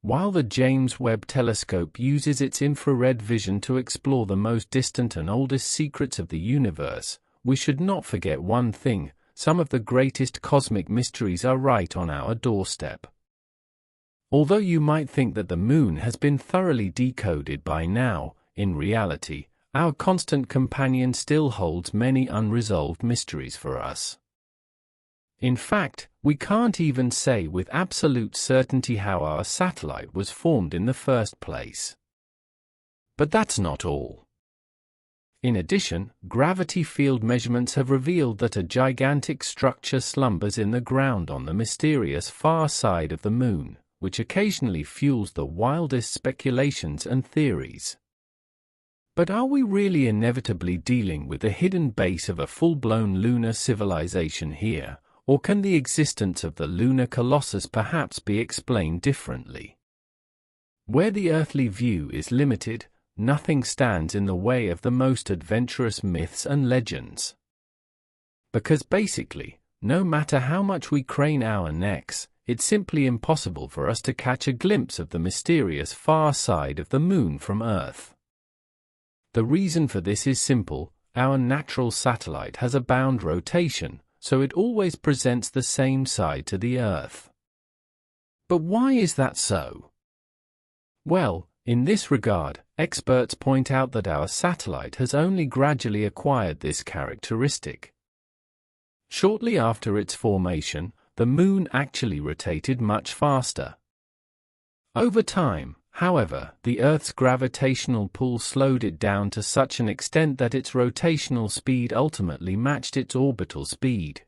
While the James Webb Telescope uses its infrared vision to explore the most distant and oldest secrets of the universe, we should not forget one thing: some of the greatest cosmic mysteries are right on our doorstep. Although you might think that the Moon has been thoroughly decoded by now, in reality, our constant companion still holds many unresolved mysteries for us. In fact, we can't even say with absolute certainty how our satellite was formed in the first place. But that's not all. In addition, gravity field measurements have revealed that a gigantic structure slumbers in the ground on the mysterious far side of the Moon, which occasionally fuels the wildest speculations and theories. But are we really inevitably dealing with the hidden base of a full-blown lunar civilization here? Or can the existence of the lunar colossus perhaps be explained differently? Where the earthly view is limited, nothing stands in the way of the most adventurous myths and legends. Because basically, no matter how much we crane our necks, it's simply impossible for us to catch a glimpse of the mysterious far side of the Moon from Earth. The reason for this is simple: our natural satellite has a bound rotation, so it always presents the same side to the Earth. But why is that so? Well, in this regard, experts point out that our satellite has only gradually acquired this characteristic. Shortly after its formation, the Moon actually rotated much faster. Over time, however, the Earth's gravitational pull slowed it down to such an extent that its rotational speed ultimately matched its orbital speed.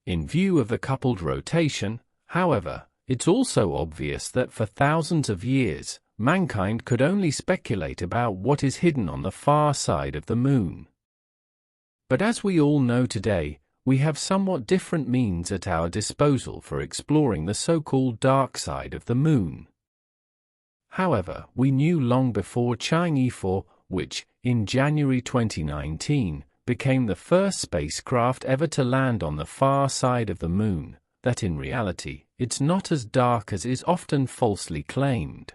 In view of the coupled rotation, however, it's also obvious that for thousands of years, mankind could only speculate about what is hidden on the far side of the Moon. But as we all know today, we have somewhat different means at our disposal for exploring the so-called dark side of the Moon. However, we knew long before Chang'e 4, which, in January 2019, became the first spacecraft ever to land on the far side of the Moon, that in reality, it's not as dark as is often falsely claimed.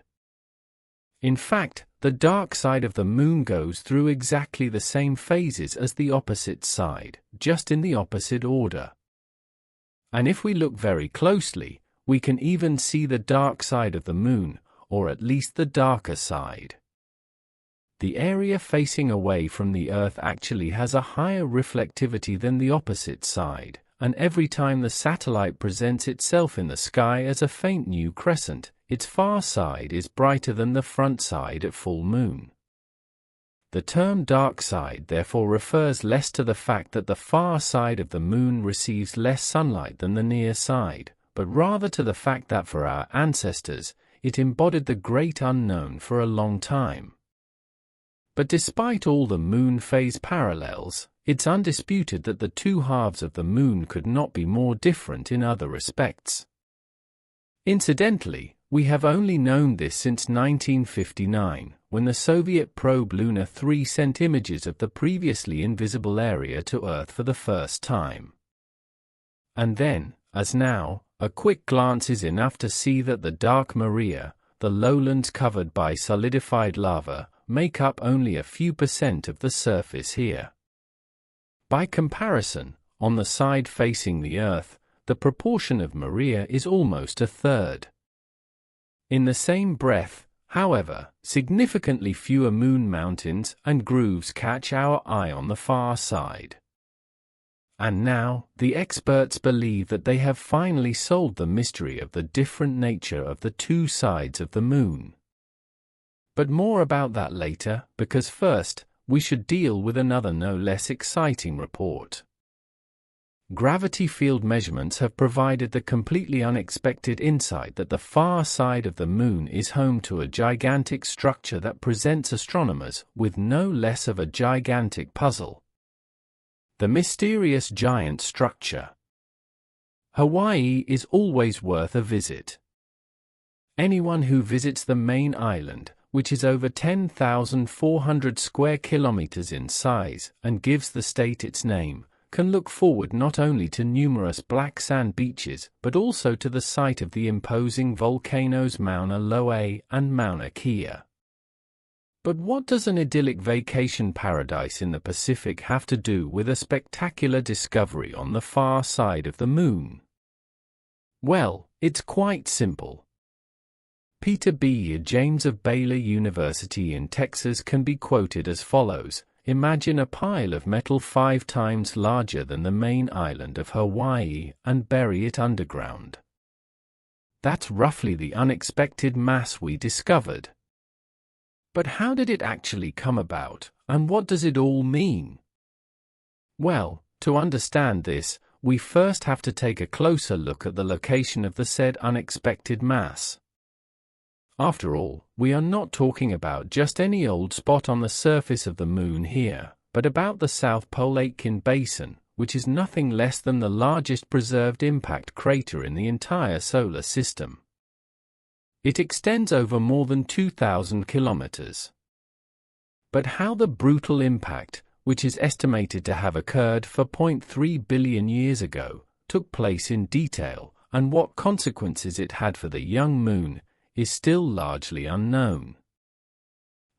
In fact, the dark side of the Moon goes through exactly the same phases as the opposite side, just in the opposite order. And if we look very closely, we can even see the dark side of the Moon, or at least the darker side. The area facing away from the Earth actually has a higher reflectivity than the opposite side, and every time the satellite presents itself in the sky as a faint new crescent, its far side is brighter than the front side at full moon. The term dark side therefore refers less to the fact that the far side of the Moon receives less sunlight than the near side, but rather to the fact that for our ancestors, it embodied the great unknown for a long time. But despite all the Moon phase parallels, it's undisputed that the two halves of the Moon could not be more different in other respects. Incidentally, we have only known this since 1959, when the Soviet probe Luna 3 sent images of the previously invisible area to Earth for the first time. And then, as now, a quick glance is enough to see that the dark Maria, the lowlands covered by solidified lava, make up only a few % of the surface here. By comparison, on the side facing the Earth, the proportion of Maria is almost a third. In the same breath, however, significantly fewer moon mountains and grooves catch our eye on the far side. And now, the experts believe that they have finally solved the mystery of the different nature of the two sides of the Moon. But more about that later, because first, we should deal with another no less exciting report. Gravity field measurements have provided the completely unexpected insight that the far side of the Moon is home to a gigantic structure that presents astronomers with no less of a gigantic puzzle. The mysterious giant structure. Hawaii is always worth a visit. Anyone who visits the main island, which is over 10,400 square kilometers in size and gives the state its name, can look forward not only to numerous black sand beaches but also to the site of the imposing volcanoes Mauna Loa and Mauna Kea. But what does an idyllic vacation paradise in the Pacific have to do with a spectacular discovery on the far side of the Moon? Well, it's quite simple. Peter B. James of Baylor University in Texas can be quoted as follows: "Imagine a pile of metal 5 times larger than the main island of Hawaii and bury it underground." That's roughly the unexpected mass we discovered. But how did it actually come about, and what does it all mean? Well, to understand this, we first have to take a closer look at the location of the said unexpected mass. After all, we are not talking about just any old spot on the surface of the Moon here, but about the South Pole Aitken Basin, which is nothing less than the largest preserved impact crater in the entire solar system. It extends over more than 2,000 kilometers. But how the brutal impact, which is estimated to have occurred 4.3 billion years ago, took place in detail, and what consequences it had for the young Moon, is still largely unknown.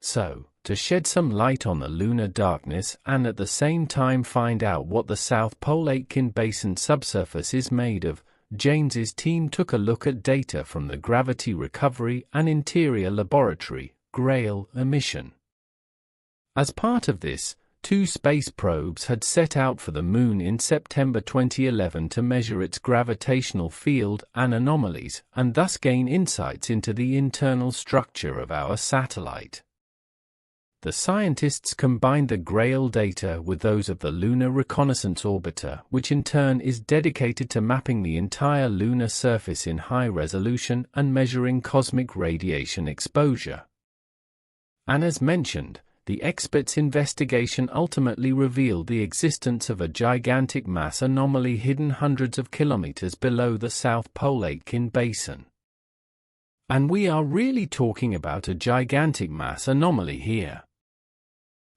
So, to shed some light on the lunar darkness and at the same time find out what the South Pole Aitken Basin subsurface is made of, James's team took a look at data from the Gravity Recovery and Interior Laboratory (GRAIL) mission. As part of this, 2 space probes had set out for the Moon in September 2011 to measure its gravitational field and anomalies, and thus gain insights into the internal structure of our satellite. The scientists combined the GRAIL data with those of the Lunar Reconnaissance Orbiter, which in turn is dedicated to mapping the entire lunar surface in high resolution and measuring cosmic radiation exposure. And as mentioned, the experts' investigation ultimately revealed the existence of a gigantic mass anomaly hidden hundreds of kilometers below the South Pole Aitken Basin. And we are really talking about a gigantic mass anomaly here.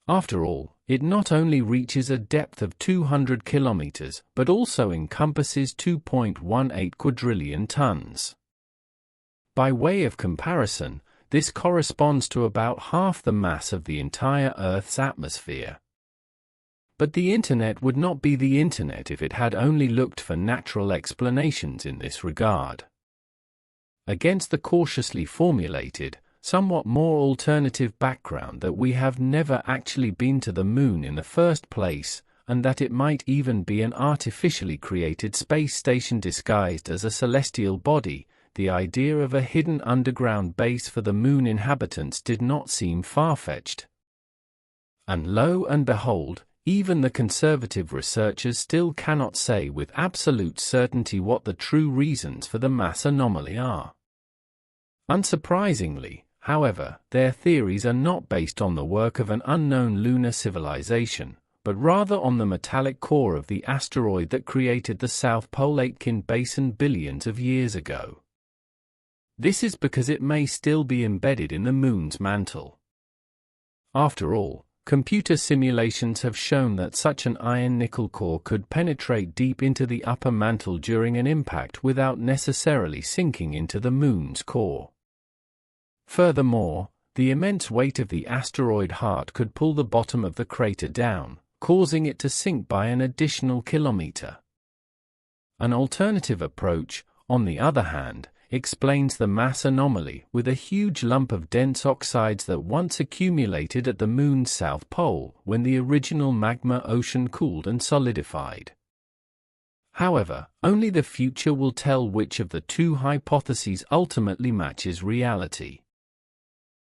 After all, it not only reaches a depth of 200 kilometers, but also encompasses 2.18 quadrillion tons. By way of comparison, this corresponds to about half the mass of the entire Earth's atmosphere. But the Internet would not be the Internet if it had only looked for natural explanations in this regard. Against the cautiously formulated, somewhat more alternative background that we have never actually been to the Moon in the first place, and that it might even be an artificially created space station disguised as a celestial body, the idea of a hidden underground base for the Moon inhabitants did not seem far-fetched. And lo and behold, even the conservative researchers still cannot say with absolute certainty what the true reasons for the mass anomaly are. Unsurprisingly, however, their theories are not based on the work of an unknown lunar civilization, but rather on the metallic core of the asteroid that created the South Pole Aitken Basin billions of years ago. This is because it may still be embedded in the Moon's mantle. After all, computer simulations have shown that such an iron-nickel core could penetrate deep into the upper mantle during an impact without necessarily sinking into the Moon's core. Furthermore, the immense weight of the asteroid heart could pull the bottom of the crater down, causing it to sink by an additional kilometer. An alternative approach, on the other hand, explains the mass anomaly with a huge lump of dense oxides that once accumulated at the Moon's south pole when the original magma ocean cooled and solidified. However, only the future will tell which of the two hypotheses ultimately matches reality.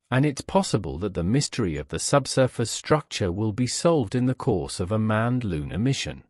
And it's possible that the mystery of the subsurface structure will be solved in the course of a manned lunar mission.